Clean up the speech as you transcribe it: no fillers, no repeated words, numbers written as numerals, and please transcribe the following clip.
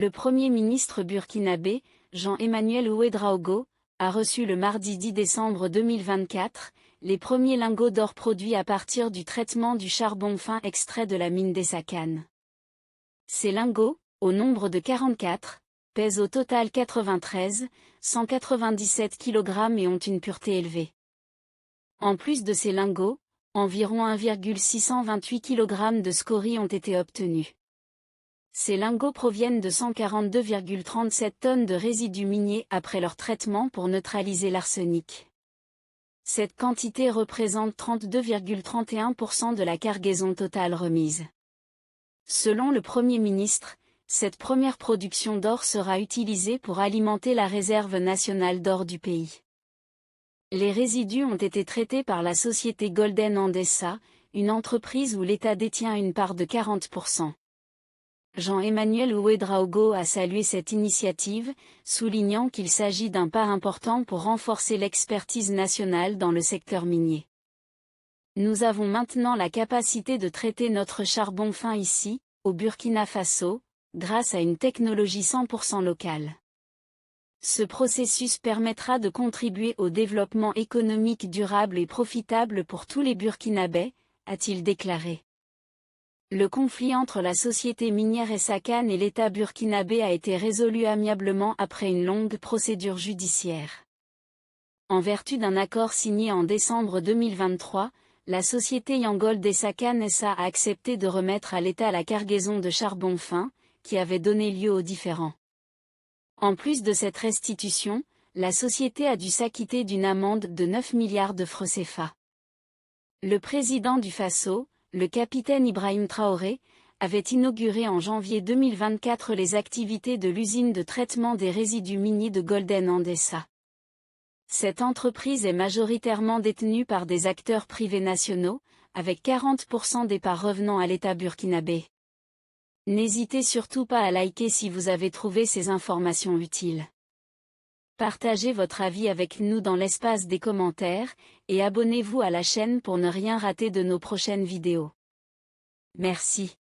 Le Premier ministre burkinabé, Jean-Emmanuel Ouédraogo, a reçu le mardi 10 décembre 2024, les premiers lingots d'or produits à partir du traitement du charbon fin extrait de la mine d'Essakane. Ces lingots, au nombre de 44, pèsent au total 197 kg et ont une pureté élevée. En plus de ces lingots, environ 1,628 kg de scories ont été obtenus. Ces lingots proviennent de 142,37 tonnes de résidus miniers après leur traitement pour neutraliser l'arsenic. Cette quantité représente 32,31% de la cargaison totale remise. Selon le Premier ministre, cette première production d'or sera utilisée pour alimenter la réserve nationale d'or du pays. Les résidus ont été traités par la société Golden Endesa, une entreprise où l'État détient une part de 40%. Jean-Emmanuel Ouédraogo a salué cette initiative, soulignant qu'il s'agit d'un pas important pour renforcer l'expertise nationale dans le secteur minier. Nous avons maintenant la capacité de traiter notre charbon fin ici, au Burkina Faso, grâce à une technologie 100% locale. Ce processus permettra de contribuer au développement économique durable et profitable pour tous les Burkinabés, a-t-il déclaré. Le conflit entre la société minière Essakane et l'État burkinabé a été résolu amiablement après une longue procédure judiciaire. En vertu d'un accord signé en décembre 2023, la société Yangold Essakane SA a accepté de remettre à l'État la cargaison de charbon fin, qui avait donné lieu aux différends. En plus de cette restitution, la société a dû s'acquitter d'une amende de 9 milliards de francs CFA. Le président du Faso, le capitaine Ibrahim Traoré, avait inauguré en janvier 2024 les activités de l'usine de traitement des résidus miniers de Golden Endesa. Cette entreprise est majoritairement détenue par des acteurs privés nationaux, avec 40% des parts revenant à l'État burkinabé. N'hésitez surtout pas à liker si vous avez trouvé ces informations utiles. Partagez votre avis avec nous dans l'espace des commentaires, et abonnez-vous à la chaîne pour ne rien rater de nos prochaines vidéos. Merci.